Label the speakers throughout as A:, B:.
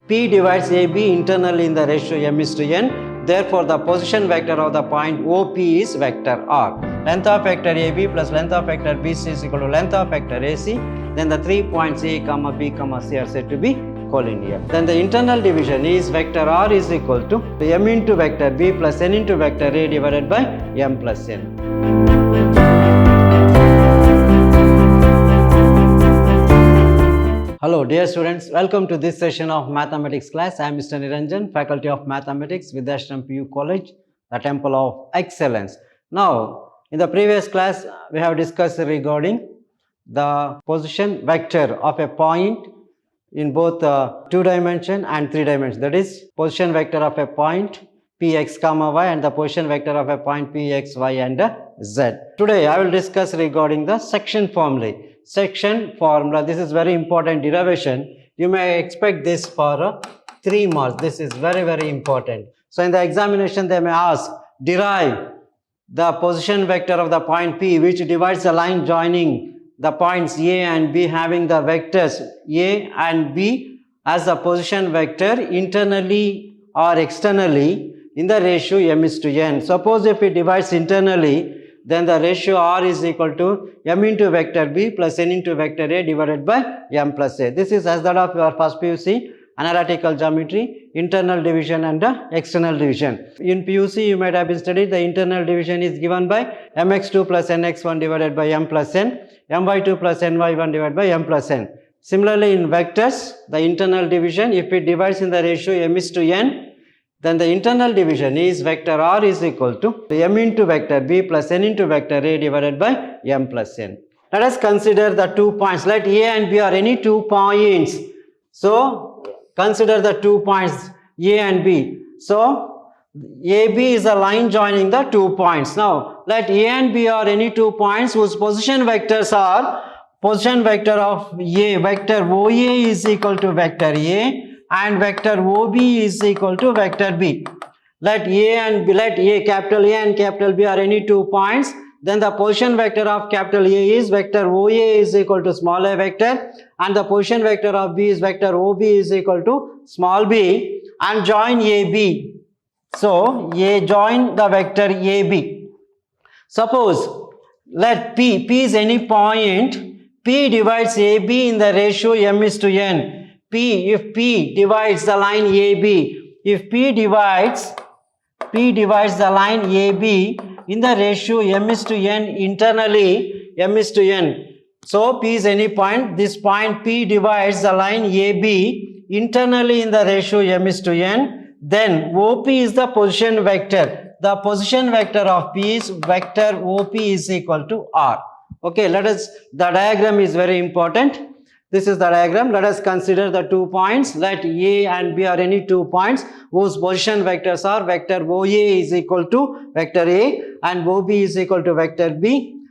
A: P divides AB internally in the ratio m is to n. Therefore, the position vector of the point OP is vector R. Length of vector AB plus length of vector BC is equal to length of vector AC. Then the 3 points A, B, C are said to be collinear. Then the internal division is vector R is equal to m into vector B plus n into vector A divided by m plus n. Hello dear students, welcome to this session of mathematics class. I am Mr. Niranjan, faculty of mathematics, Vidhyaashram PU College, the temple of excellence. Now, in the previous class, we have discussed regarding the position vector of a point in both 2 dimension and 3 dimension. That is, position vector of a point Px, y and the position vector of a point Px, y and z. Today, I will discuss regarding the section formula. Section formula, this is very important derivation. You may expect this for 3 marks. This is very important. So in the examination they may ask, derive the position vector of the point P which divides the line joining the points A and B having the vectors A and B as the position vector internally or externally in the ratio m is to n. Suppose if it divides internally, then the ratio R is equal to m into vector B plus n into vector A divided by m plus A. This is as that of your first PUC, analytical geometry, internal division and external division. In PUC, you might have been studied the internal division is given by mx2 plus nx1 divided by m plus n, my2 plus ny1 divided by m plus n. Similarly, in vectors, the internal division, if it divides in the ratio m is to n, then the internal division is vector R is equal to m into vector B plus n into vector A divided by m plus n. Let us consider the 2 points. Let A and B are any 2 points. So, consider the 2 points A and B. So, AB is a line joining the 2 points. Now, let A and B are any 2 points whose position vectors are position vector of A, vector OA is equal to vector A and vector OB is equal to vector B. Let A and B, let A, capital A and capital B are any 2 points. Then the position vector of capital A is vector OA is equal to small a vector and the position vector of B is vector OB is equal to small b and join AB. So, A join the vector AB. Suppose, let P is any point, P divides AB in the ratio m is to n. If P divides the line AB, if P divides the line AB in the ratio m is to n internally, m is to n. So, P is any point, this point P divides the line AB internally in the ratio m is to n, then OP is the position vector. The position vector of P is vector OP is equal to R. Okay, the diagram is very important. This is the diagram. Let us consider the 2 points. Let A and B are any 2 points whose position vectors are vector OA is equal to vector A and OB is equal to vector B.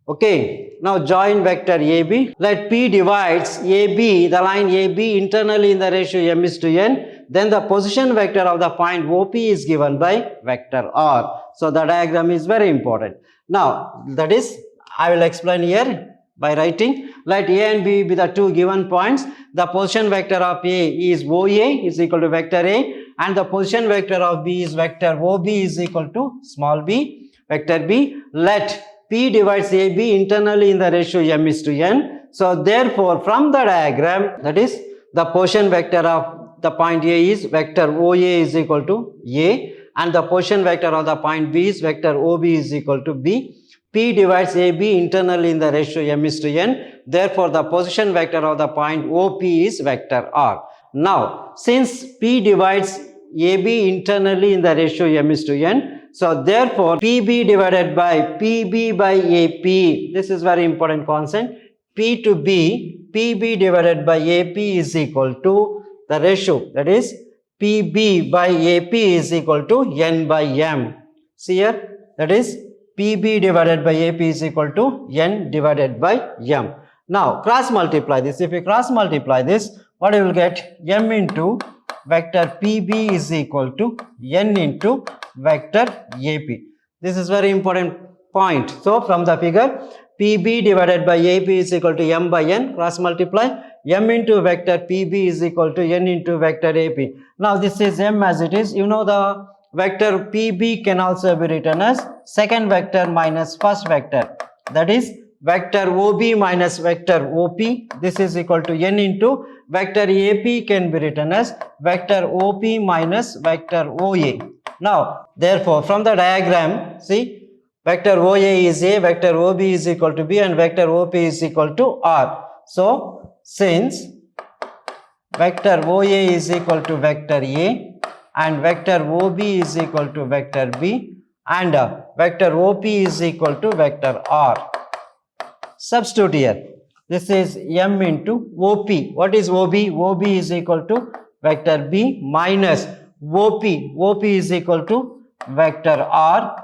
A: Okay, now join vector AB. Let P divides AB, the line AB internally in the ratio m is to n. Then the position vector of the point OP is given by vector R. So the diagram is very important. Now, that is, I will explain here by writing. Let A and B be the 2 given points. The position vector of A is OA is equal to vector A and the position vector of B is vector OB is equal to small b, vector B. Let P divides AB internally in the ratio m is to n. So, therefore, from the diagram, that is, the position vector of the point A is vector OA is equal to A and the position vector of the point B is vector OB is equal to B. P divides AB internally in the ratio m is to n. Therefore, the position vector of the point OP is vector R. Now, since P divides AB internally in the ratio m is to n, so therefore, PB divided by PB by AP. This is very important concept. P to B, PB divided by AP is equal to the ratio. That is, PB by AP is equal to n by m. See here, that is, PB divided by AP is equal to n divided by m. Now, cross multiply this. If you cross multiply this, what you will get? M into vector PB is equal to n into vector AP. This is very important point. So, from the figure, PB divided by AP is equal to m by n, cross multiply, m into vector pb is equal to n into vector ap. Now this is m as it is. You know the vector pb can also be written as second vector minus first vector, that is vector ob minus vector op. This is equal to n into vector ap can be written as vector op minus vector oa. Now therefore from the diagram, see, vector oa is a, vector ob is equal to b, and vector op is equal to r. So since vector oa is equal to vector a and vector ob is equal to vector b and vector op is equal to vector r, substitute here. This is m into op. What is ob? Ob is equal to vector b minus op. Op is equal to vector r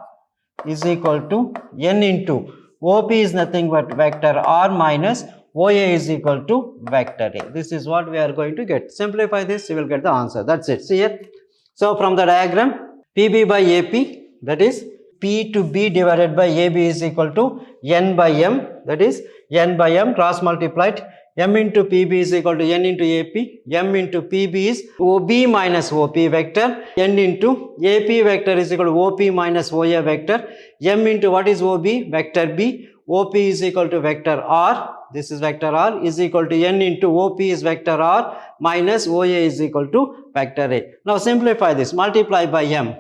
A: is equal to n into op is nothing but vector r minus oa is equal to vector a. This is what we are going to get. Simplify this, you will get the answer. That's it. See here. So from the diagram, pb by ap, that is p to b divided by ab is equal to n by m, that is n by m cross multiplied. M into pb is equal to n into ap. M into pb is ob minus op vector. N into ap vector is equal to op minus oa vector. M into what is ob? Vector b. Op is equal to vector r. This is vector r is equal to n into op is vector r minus oa is equal to vector a. Now simplify this. Multiply by m.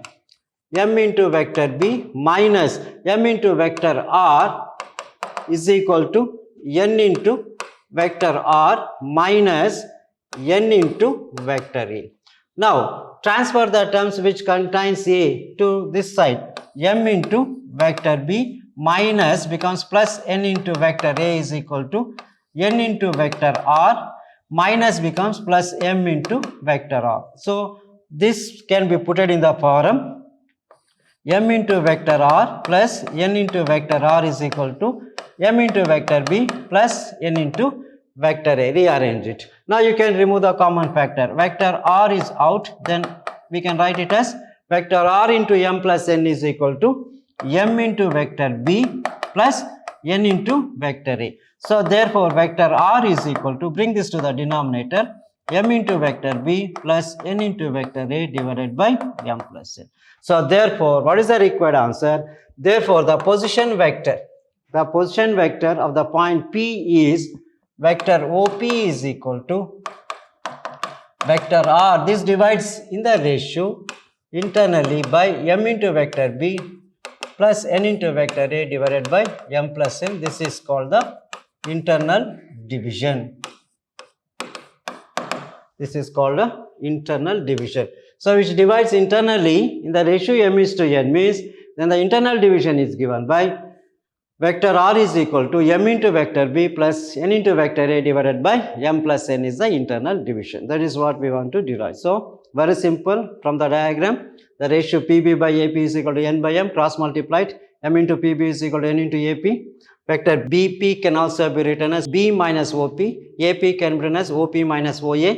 A: M into vector b minus m into vector r is equal to n into vector r minus n into vector a. Now transfer the terms which contains a to this side. M into vector b minus becomes plus n into vector a is equal to n into vector r minus becomes plus m into vector r. So this can be put in the form m into vector r plus n into vector r is equal to m into vector b plus n into vector a. Rearrange it. Now you can remove the common factor. Vector r is out, then we can write it as vector r into m plus n is equal to m into vector b plus n into vector a. So therefore vector r is equal to, bring this to the denominator, m into vector b plus n into vector a divided by m plus n. So therefore what is the required answer? Therefore the position vector of the point P is vector OP is equal to vector R. This divides in the ratio internally by m into vector b plus n into vector a divided by m plus n. This is called the internal division. This is called the internal division. So which divides internally in the ratio m is to n, means then the internal division is given by vector r is equal to m into vector b plus n into vector a divided by m plus n is the internal division. That is what we want to derive. So very simple. From the diagram, the ratio pb by ap is equal to n by m cross multiplied. M into pb is equal to n into ap. Vector bp can also be written as b minus op. Ap can be written as op minus oa.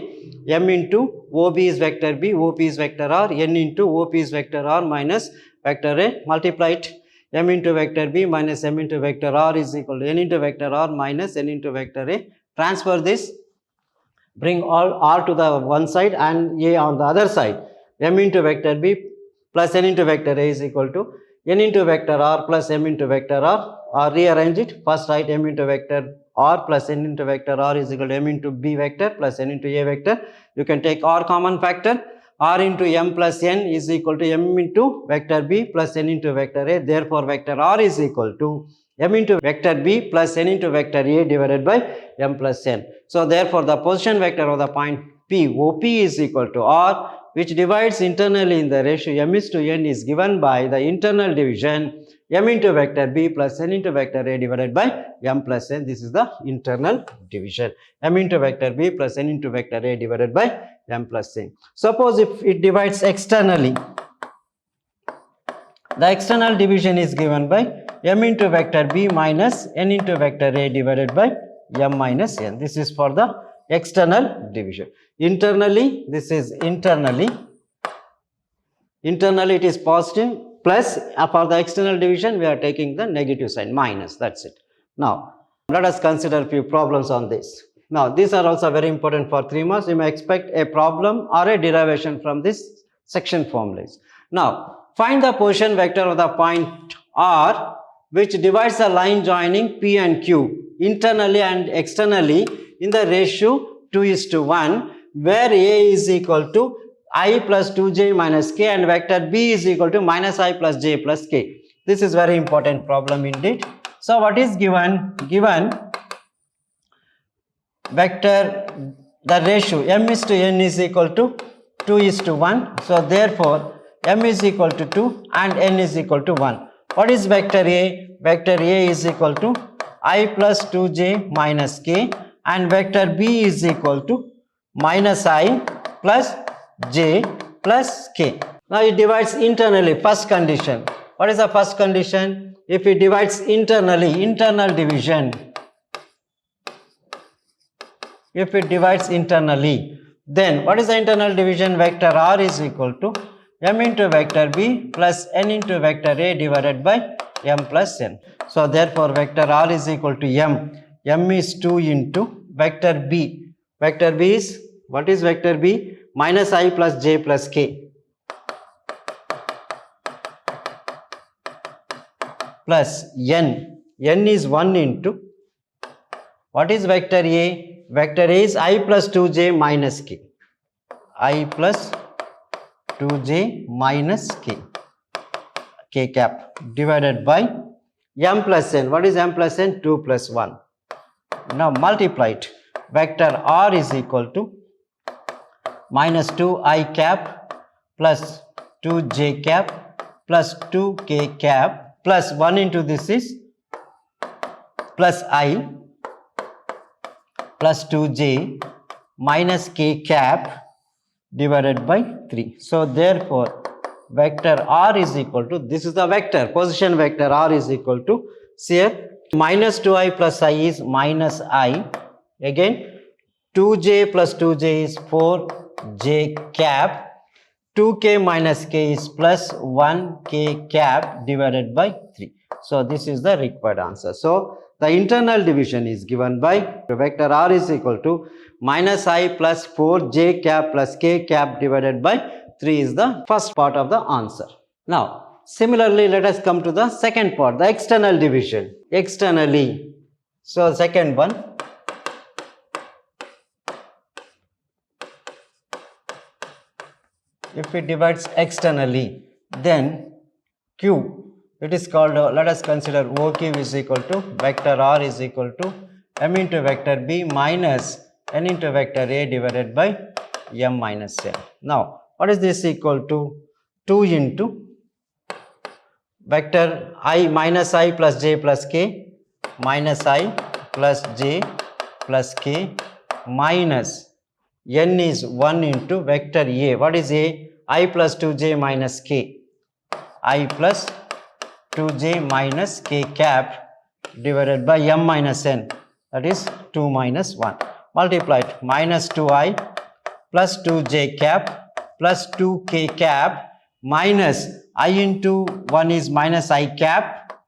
A: M into ob is vector b, op is vector r. N into op is vector r minus vector a multiplied. M into vector b minus m into vector r is equal to n into vector r minus n into vector a. Transfer this. Bring all r to the one side and a on the other side. M into vector b plus n into vector a is equal to n into vector r plus m into vector r. Or rearrange it. First write m into vector r plus n into vector r is equal to m into b vector plus n into a vector. You can take r common factor. R into m plus n is equal to m into vector b plus n into vector a. Therefore vector r is equal to m into vector b plus n into vector a divided by m plus n. So therefore the position vector of the point P, OP is equal to r, which divides internally in the ratio m is to n is given by the internal division m into vector b plus n into vector a divided by m plus n. This is the internal division. M into vector b plus n into vector a divided by m plus n. Suppose if it divides externally, the external division is given by m into vector b minus n into vector a divided by m minus n. This is for the external division. Internally, this is internally it is positive, plus for the external division we are taking the negative sign, minus. That's it. Now let us consider a few problems on this. Now, these are also very important for 3 marks. You may expect a problem or a derivation from this section formulas. Now, find the position vector of the point R which divides the line joining P and Q internally and externally in the ratio 2:1, where A is equal to I plus 2j minus k and vector B is equal to minus I plus j plus k. This is very important problem indeed. So, what is given? Given vector, the ratio m is to n is equal to 2:1. So, therefore, m is equal to 2 and n is equal to 1. What is vector A? Vector A is equal to I plus 2j minus k and vector B is equal to minus I plus j plus k. Now, it divides internally. First condition. What is the first condition? If it divides internally, internal division. If it divides internally, then what is the internal division? Vector R is equal to m into vector B plus n into vector A divided by m plus n. So, therefore, vector R is equal to m. M is 2 into vector B. Vector B is, what is vector B? Minus I plus j plus k plus n. N is 1 into, what is vector A? Vector A is I plus 2j minus k. I plus 2j minus k cap divided by m plus n. What is m plus n? 2 plus 1. Now, multiply it. Vector R is equal to minus 2i cap plus 2j cap plus 2k cap plus 1 into this is plus I plus 2j minus k cap divided by 3. So, therefore, vector R is equal to, this is the vector, position vector R is equal to, here minus 2i plus I is minus I, again 2j plus 2j is 4j cap, 2k minus k is plus 1k cap divided by 3. So, this is the required answer. So, the internal division is given by vector R is equal to minus I plus 4j cap plus k cap divided by 3 is the first part of the answer. Now, similarly, let us come to the second part, the external division. Externally. So, second one. If it divides externally, then Q, it is called, let us consider OQ is equal to vector R is equal to m into vector B minus n into vector A divided by m minus n. Now, what is this equal to? 2 into vector I minus I plus j plus k minus I plus j plus k minus n is 1 into vector A. What is A? I plus 2j minus k. I plus 2j minus k cap divided by m minus n, that is 2 minus 1. Multiplied minus 2i plus 2j cap plus 2k cap minus I into 1 is minus I cap,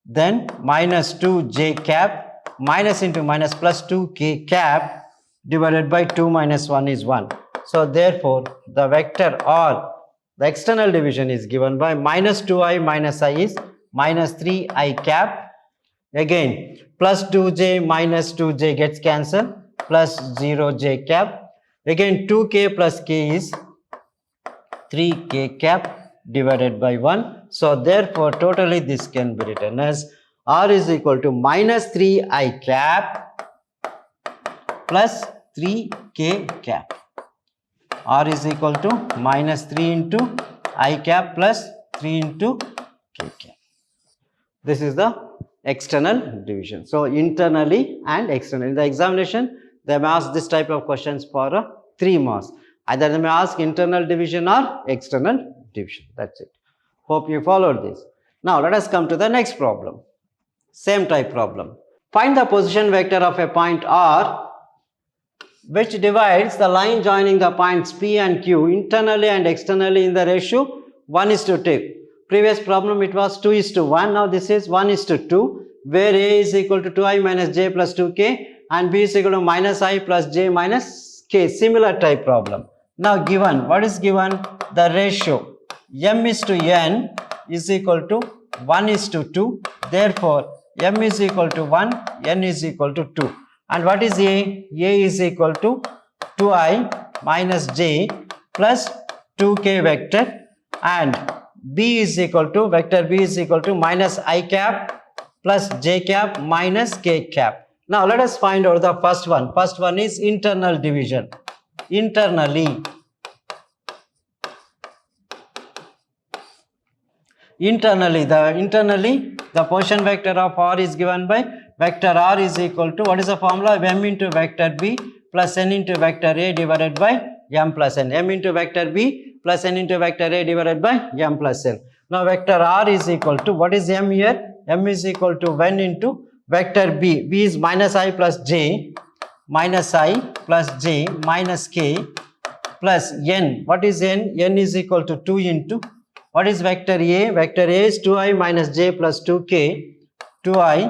A: then minus 2j cap minus into minus plus 2k cap divided by 2 minus 1 is 1. So, therefore, the vector R, the external division is given by minus 2i minus I is minus 3i cap, again plus 2j minus 2j gets cancelled, plus 0j cap, again 2k plus k is 3k cap divided by 1. So, therefore, totally this can be written as R is equal to minus 3i cap plus 3k cap. R is equal to minus 3 into I cap plus 3 into k cap. This is the external division. So, internally and externally. In the examination, they may ask this type of questions for 3 marks. Either they may ask internal division or external division. That's it. Hope you followed this. Now, let us come to the next problem. Same type problem. Find the position vector of a point R which divides the line joining the points P and Q internally and externally in the ratio 1:2. Previous problem it was 2:1. Now, this is 1:2, where A is equal to 2i minus j plus 2k and B is equal to minus I plus j minus k. Similar type problem. Now given, what is given? The ratio m is to n is equal to 1 is to 2. Therefore, m is equal to 1, n is equal to 2. And what is A? A is equal to 2i minus j plus 2k vector, and B is equal to, vector B is equal to minus I cap plus j cap minus k cap. Now let us find out the first one. First one is internal division. Internally the position vector of R is given by vector R is equal to, what is the formula? M into vector B plus n into vector A divided by m plus n. M into vector B plus n into vector A divided by m plus n. Now vector R is equal to, what is m here? M is equal to 1 into vector B. B is minus I plus j, minus I plus j minus k plus n. What is n? N is equal to 2 into, what is vector A? Vector A is 2i minus j plus 2k, 2i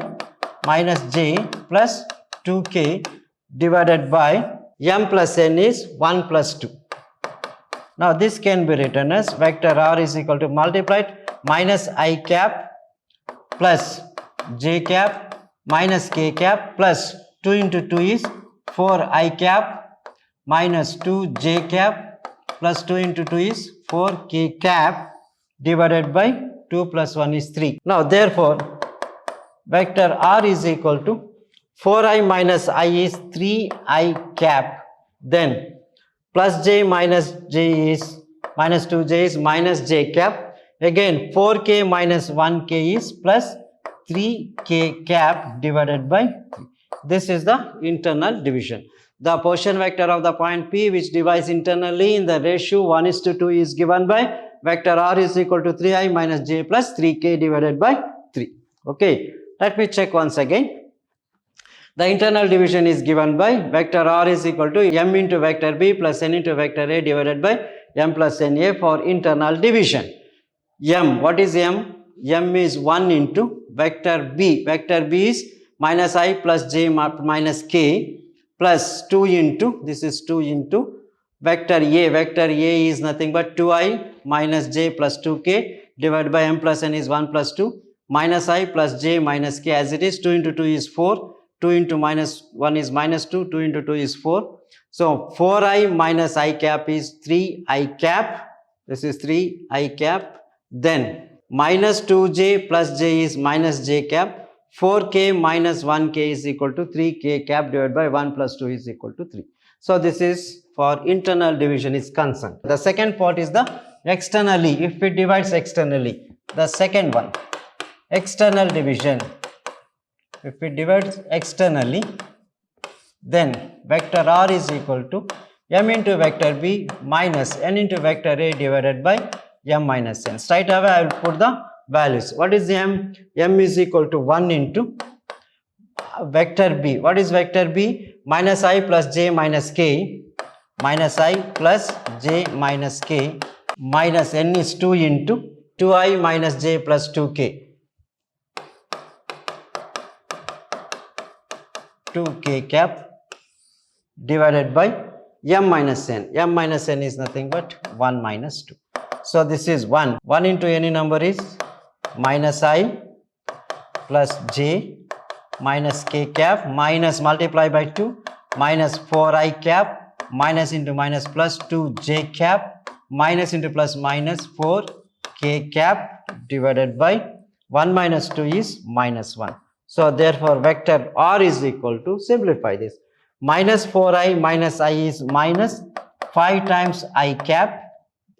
A: minus j plus 2k divided by m plus n is 1 plus 2. Now this can be written as vector R is equal to multiplied minus I cap plus j cap minus k cap plus 2 into 2 is 4i cap minus 2j cap plus 2 into 2 is 4k cap divided by 2 plus 1 is 3. Now therefore vector R is equal to 4i minus I is 3i cap, then plus j minus j is minus 2j is minus j cap, again 4k minus 1k is plus 3k cap divided by 3. This is the internal division. The position vector of the point P which divides internally in the ratio 1 is to 2 is given by vector R is equal to 3i minus j plus 3k divided by 3. Okay, let me check once again. The internal division is given by vector R is equal to m into vector B plus n into vector A divided by m plus na for internal division. M, what is m? M is 1 into vector B. Vector B is minus I plus j minus k plus 2 into, this is 2 into vector A. Vector A is nothing but 2i minus j plus 2k divided by m plus n is 1 plus 2 minus I plus j minus k as it is. 2 into 2 is 4. 2 into minus 1 is minus 2, 2 into 2 is 4. So 4i minus I cap is 3i cap, this is 3i cap, then minus 2j plus j is minus j cap, 4k minus 1k is equal to 3k cap divided by 1 plus 2 is equal to 3. So this is for internal division is concerned. The second part is the externally, if it divides externally, the second one, external division. If it divides externally, then vector R is equal to m into vector B minus n into vector A divided by m minus n. Straight away I will put the values. What is m? M is equal to 1 into vector B. What is vector B? Minus I plus j minus k, minus I plus j minus k, minus n is 2 into 2i minus j plus 2k. 2k cap divided by m minus n. M minus n is nothing but 1 minus 2. So this is 1. 1 into any number is minus I plus j minus k cap minus multiply by 2 minus 4i cap minus into minus plus 2j cap minus into plus minus 4k cap divided by 1 minus 2 is minus 1. So therefore vector R is equal to, simplify this, minus 4i minus I is minus 5 times I cap,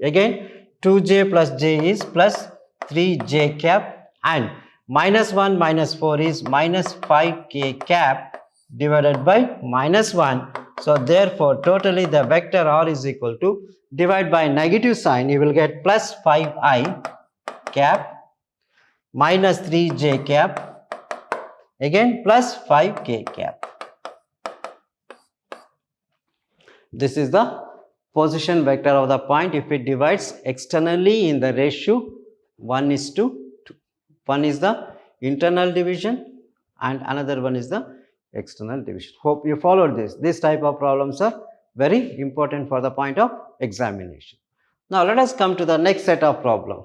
A: again 2j plus j is plus 3j cap, and minus 1 minus 4 is minus 5k cap divided by minus 1. So therefore totally the vector R is equal to, divide by negative sign you will get plus 5i cap minus 3j cap, again plus 5k cap. This is the position vector of the point if it divides externally in the ratio 1 is to 2. One is the internal division and another one is the external division. Hope you followed this. This type of problems are very important for the point of examination. Now let us come to the next set of problem.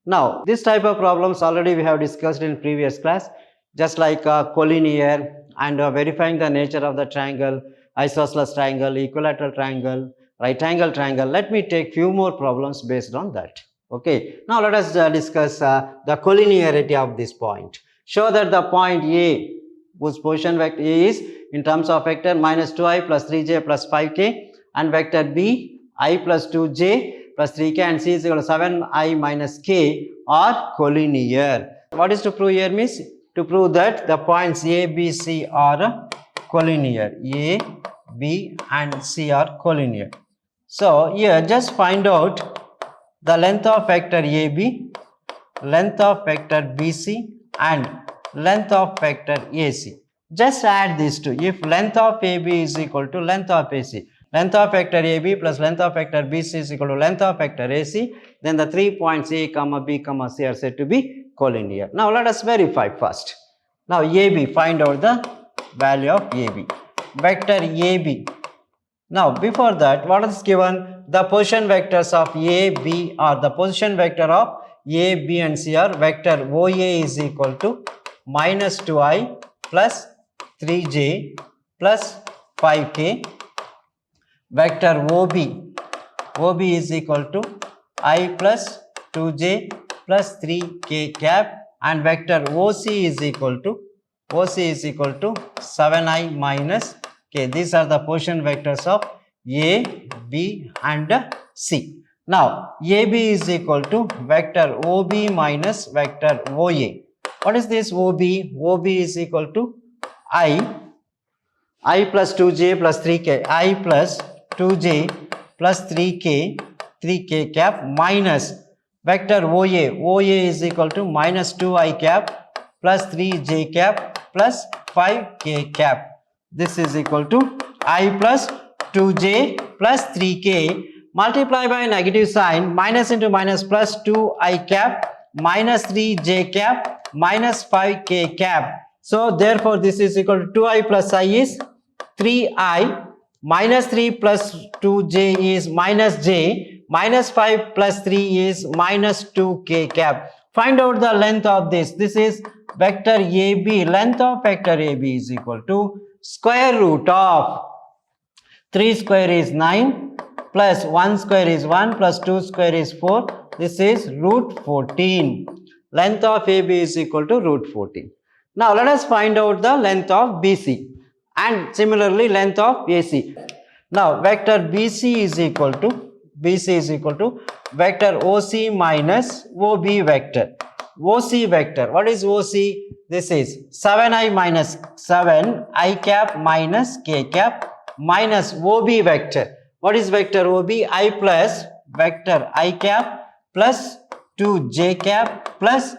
A: Now this type of problems already we have discussed in previous class, just like collinear and verifying the nature of the triangle, isosceles triangle, equilateral triangle, right angle triangle. Let me take few more problems based on that. Okay, now let us discuss the collinearity of this point. Show that the point A, whose position vector A is in terms of vector minus 2i plus 3j plus 5k, and vector B I plus 2j plus 3k and C is equal to 7i minus k are collinear. What is to prove here means to prove that the points A, B, C are collinear. A, B and C are collinear. So here just find out the length of vector AB, length of vector BC and length of vector AC. Just add these two. If length of AB is equal to length of AC, length of vector AB plus length of vector BC is equal to length of vector AC, then the 3 points A, B, C are said to be collinear. Now let us verify first. Now AB, find out the value of AB. Vector AB. Now before that, what is given? The position vectors of A, B are the position vector of A, B and C are vector OA is equal to minus 2i plus 3j plus 5k. Vector OB is equal to I plus 2j plus 3k cap, and vector OC is equal to 7i minus k. These are the position vectors of A, B and C. Now AB is equal to vector OB minus vector OA. What is this OB? OB is equal to I plus 2j plus 3k, I plus 2j plus 3k cap minus vector OA is equal to minus 2i cap plus 3j cap plus 5k cap. This is equal to I plus 2j plus 3k multiply by negative sign, minus into minus plus 2i cap minus 3j cap minus 5k cap. So therefore this is equal to 2i plus I is 3i, minus 3 plus 2j is minus j, minus 5 plus 3 is minus 2k cap. Find out the length of this. This is vector AB. Length of vector AB is equal to square root of 3 square is 9 plus 1 square is 1 plus 2 square is 4. This is root 14. Length of AB is equal to root 14. Now let us find out the length of BC and similarly length of AC. Now vector BC is equal to vector OC minus OB vector. OC vector. What is OC? This is 7i minus 7 I cap minus k cap minus OB vector. What is vector OB? I plus vector I cap plus 2j cap plus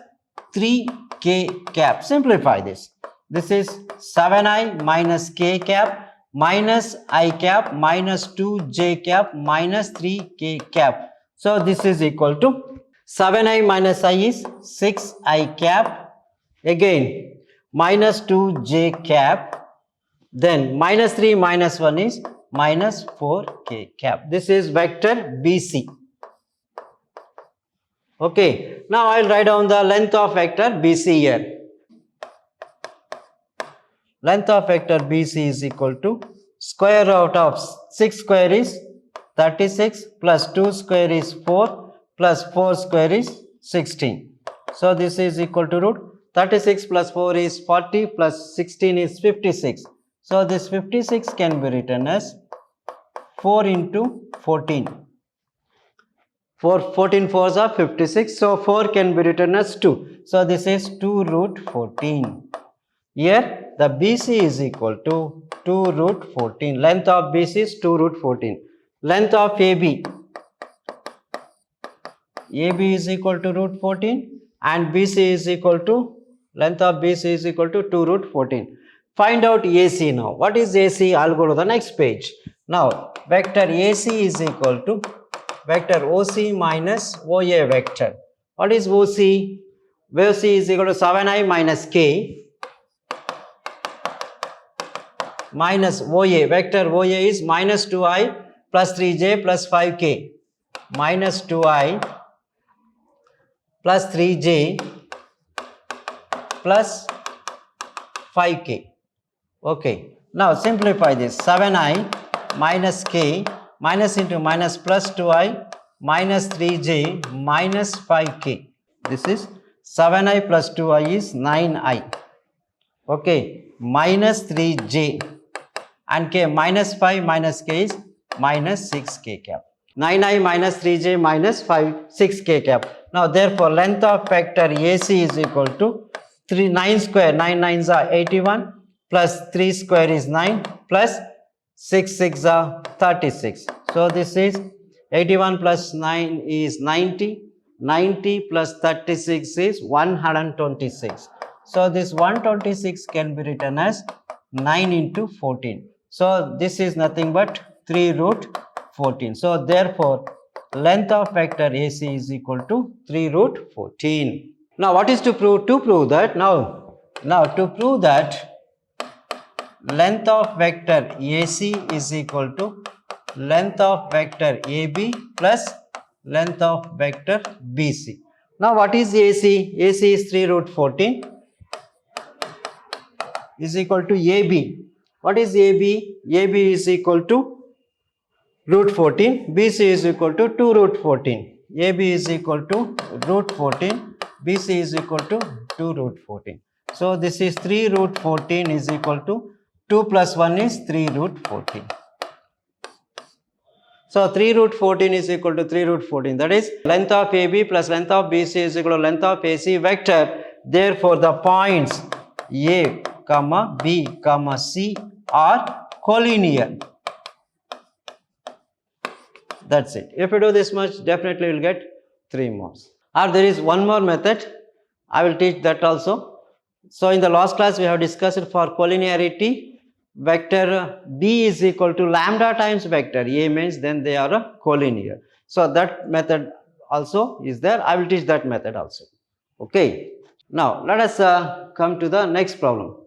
A: 3k cap. Simplify this. This is 7i minus k cap minus I cap minus 2j cap minus 3k cap. So this is equal to 7i minus I is 6i cap, again minus 2j cap, then minus 3 minus 1 is minus 4k cap. This is vector BC. Okay, now I will write down the length of vector BC here. Length of vector BC is equal to square root of 6 square is 36 plus 2 square is 4 plus 4 square is 16. So this is equal to root 36 plus 4 is 40 plus 16 is 56. So this 56 can be written as 4 into 14. 14 fours are 56. So 4 can be written as 2. So this is 2 root 14. Here the BC is equal to 2 root 14. Length of BC is 2 root 14. Length of AB. AB is equal to root 14 and BC is equal to, length of BC is equal to 2 root 14. Find out AC now. What is AC? I'll go to the next page. Now vector AC is equal to vector OC minus OA vector. What is OC? OC is equal to 7i minus k minus OA, vector OA is minus 2i plus 3j plus 5k, minus 2i plus 3j plus 5k. Okay, now simplify this. 7i minus k, minus into minus plus 2i minus 3j minus 5k. This is 7i plus 2i is 9i. Okay, minus 3j and k, minus 5 minus k is minus 6k cap. 9i minus 3j minus 6k cap. Now therefore length of vector AC is equal to 9 square, 9 nines are 81 plus 3 square is 9 plus 6 6 are 36. So this is 81 plus 9 is 90, 90 plus 36 is 126. So this 126 can be written as 9 into 14. So this is nothing but 3 root 14. So therefore length of vector AC is equal to 3 root 14. Now what is to prove? To prove that, now to prove that length of vector AC is equal to length of vector AB plus length of vector BC. Now what is AC? AC is 3 root 14 is equal to AB. What is AB? AB is equal to root 14, BC is equal to 2 root 14. AB is equal to root 14, BC is equal to 2 root 14. So this is 3 root 14 is equal to 2 plus 1 is 3 root 14. So 3 root 14 is equal to 3 root 14. That is length of AB plus length of BC is equal to length of AC vector. Therefore the points A, comma B, comma C are collinear. That's it. If you do this much, definitely you will get 3 marks. Or there is one more method. I will teach that also. So in the last class we have discussed for collinearity, vector B is equal to lambda times vector A means then they are a collinear. So that method also is there. I will teach that method also. Okay. Now let us come to the next problem.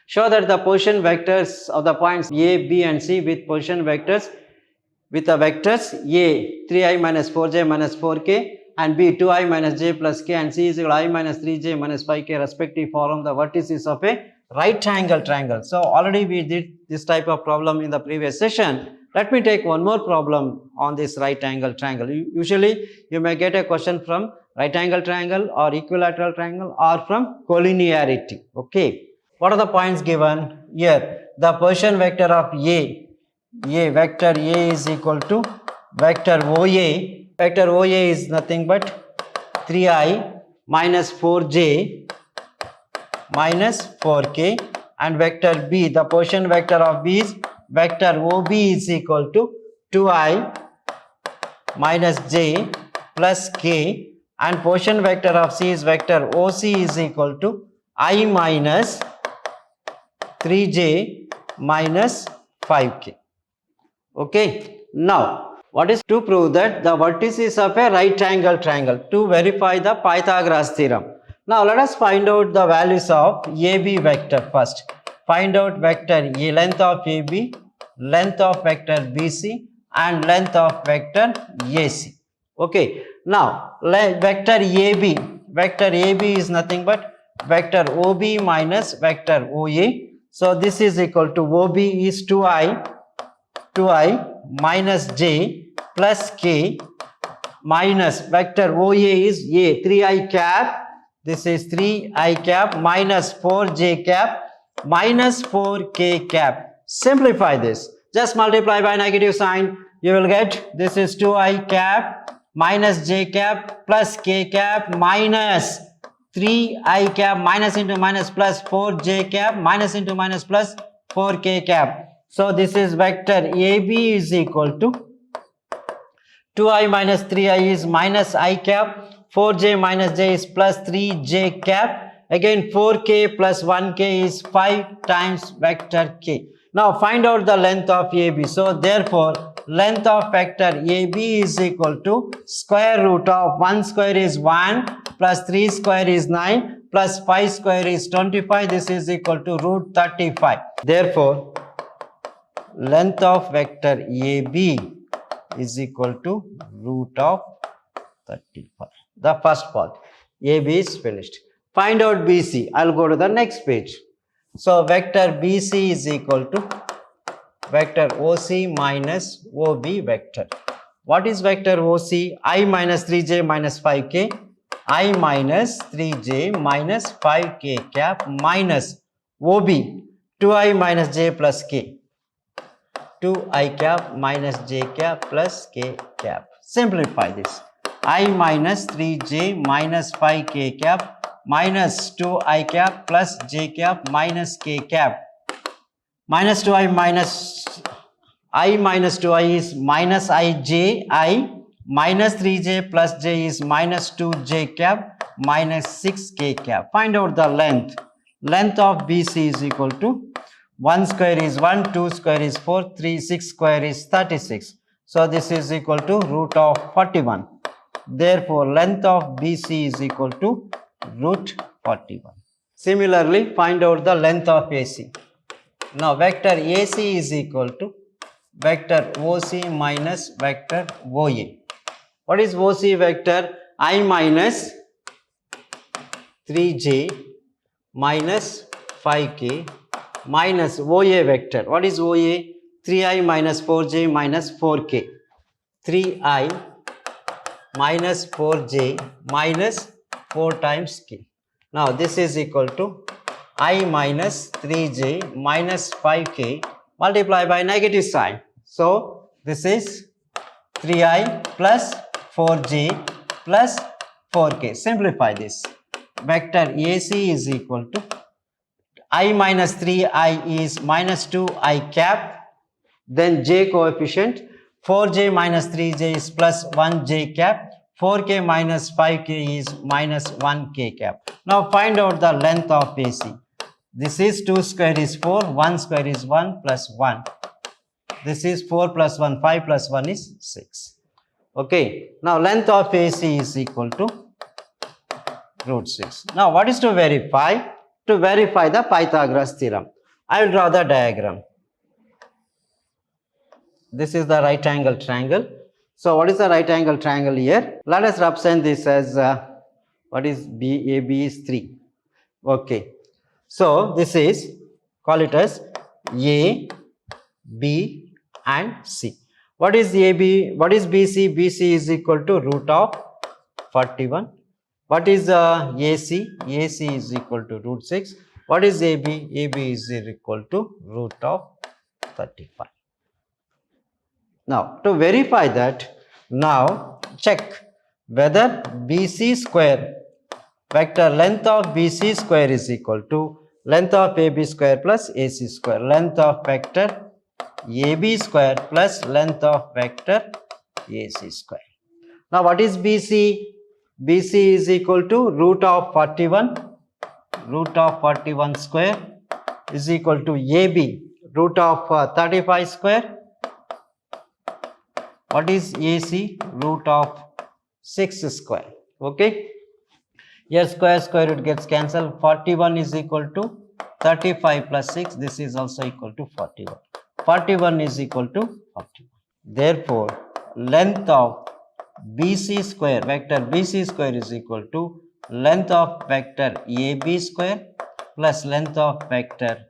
A: Show that the position vectors of the points A, B and C with position vectors with the vectors A 3i minus 4j minus 4k and B 2i minus j plus k and C is equal to I minus 3j minus 5k respectively form the vertices of a right angle triangle. So already we did this type of problem in the previous session. Let me take one more problem on this right angle triangle. Usually you may get a question from right angle triangle or equilateral triangle or from collinearity. Okay. What are the points given here? The position vector of A, vector A is equal to vector OA. Vector OA is nothing but 3i minus 4j minus 4k and vector B, the position vector of B is vector OB is equal to 2i minus j plus k and position vector of C is vector OC is equal to I minus 3j minus 5k. Okay. Now what is to prove that the vertices of a right angle triangle? To verify the Pythagoras theorem. Now let us find out the values of AB vector first. Find out vector A, length of AB, length of vector BC and length of vector AC. Okay. Now vector AB is nothing but vector OB minus vector OA. So this is equal to OB is 2i minus j plus k minus vector OA is A 3i cap. This is 3i cap minus 4j cap minus 4k cap. Simplify this. Just multiply by negative sign. You will get this is 2i cap minus j cap plus k cap minus 3i cap minus into minus plus 4j cap minus into minus plus 4k cap. So this is vector AB is equal to 2i minus 3i is minus I cap, 4j minus j is plus 3j cap, again 4k plus 1k is 5 times vector k. Now find out the length of AB. So therefore length of vector AB is equal to square root of 1 square is 1 plus 3 square is 9 plus pi square is 25. This is equal to root 35. Therefore, length of vector AB is equal to root of 35. The first part, AB is finished. Find out BC. I'll go to the next page. So vector BC is equal to vector OC minus OB vector. What is vector OC? I minus 3j minus 5k, I minus 3j minus 5k cap minus OB 2i minus j plus k, 2i cap minus j cap plus k cap. Simplify this. I minus 3j minus 5k cap minus 2i cap plus j cap minus k cap. Minus 2i minus I minus 2i is minus ij I, minus 3j plus j is minus 2j cap minus 6k cap. Find out the length. Length of BC is equal to 1 square is 1, 2 square is 4, 3, 6 square is 36. So this is equal to root of 41. Therefore, length of BC is equal to root 41. Similarly, find out the length of AC. Now, vector AC is equal to vector OC minus vector OA. What is OC vector? I minus 3j minus 5k minus OA vector. What is OA? 3i minus 4j minus 4k. 3i minus 4j minus 4 times k. Now this is equal to I minus 3j minus 5k multiply by negative sign. So this is 3i plus 4j plus 4k. Simplify this. Vector AC is equal to I minus 3i is minus 2i cap, then j coefficient, 4j minus 3j is plus 1j cap, 4k minus 5k is minus 1k cap. Now find out the length of AC. This is 2 square is 4, 1 square is 1 plus 1. This is 4 plus 1, 5 plus 1 is 6. Okay. Now length of AC is equal to root 6. Now what is to verify? To verify the Pythagoras theorem. I will draw the diagram. This is the right angle triangle. So what is the right angle triangle here? Let us represent this as what is AB is 3. Okay. So this is, call it as A, B and C. What is AB? What is BC? BC is equal to root of 41. What is AC? AC is equal to root 6. What is AB? AB is equal to root of 35. Now to verify that, now check whether BC square, vector length of BC square is equal to length of AB square plus AC square. Length of vector AB square plus length of vector AC square. Now what is BC? BC is equal to root of 41. Root of 41 square is equal to AB, root of 35 square. What is AC? Root of 6 square. Okay. Here square root gets cancelled. 41 is equal to 35 plus 6. This is also equal to 41. 41 is equal to 41. Therefore, length of BC square, vector BC square is equal to length of vector AB square plus length of vector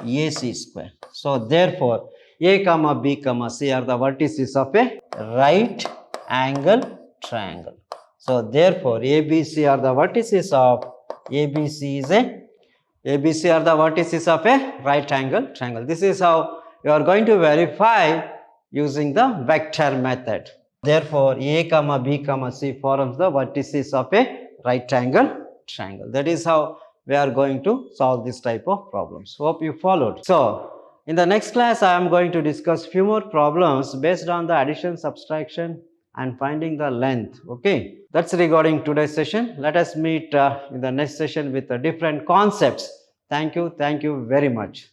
A: AC square. So therefore, A comma B comma C are the vertices of a right angle triangle. So therefore, ABC are the vertices of ABC are the vertices of a right angle triangle. This is how you are going to verify using the vector method. Therefore, A comma B comma C forms the vertices of a right angle triangle. That is how we are going to solve this type of problems. Hope you followed. So in the next class, I am going to discuss few more problems based on the addition, subtraction and finding the length. Okay, that's regarding today's session. Let us meet in the next session with different concepts. Thank you very much.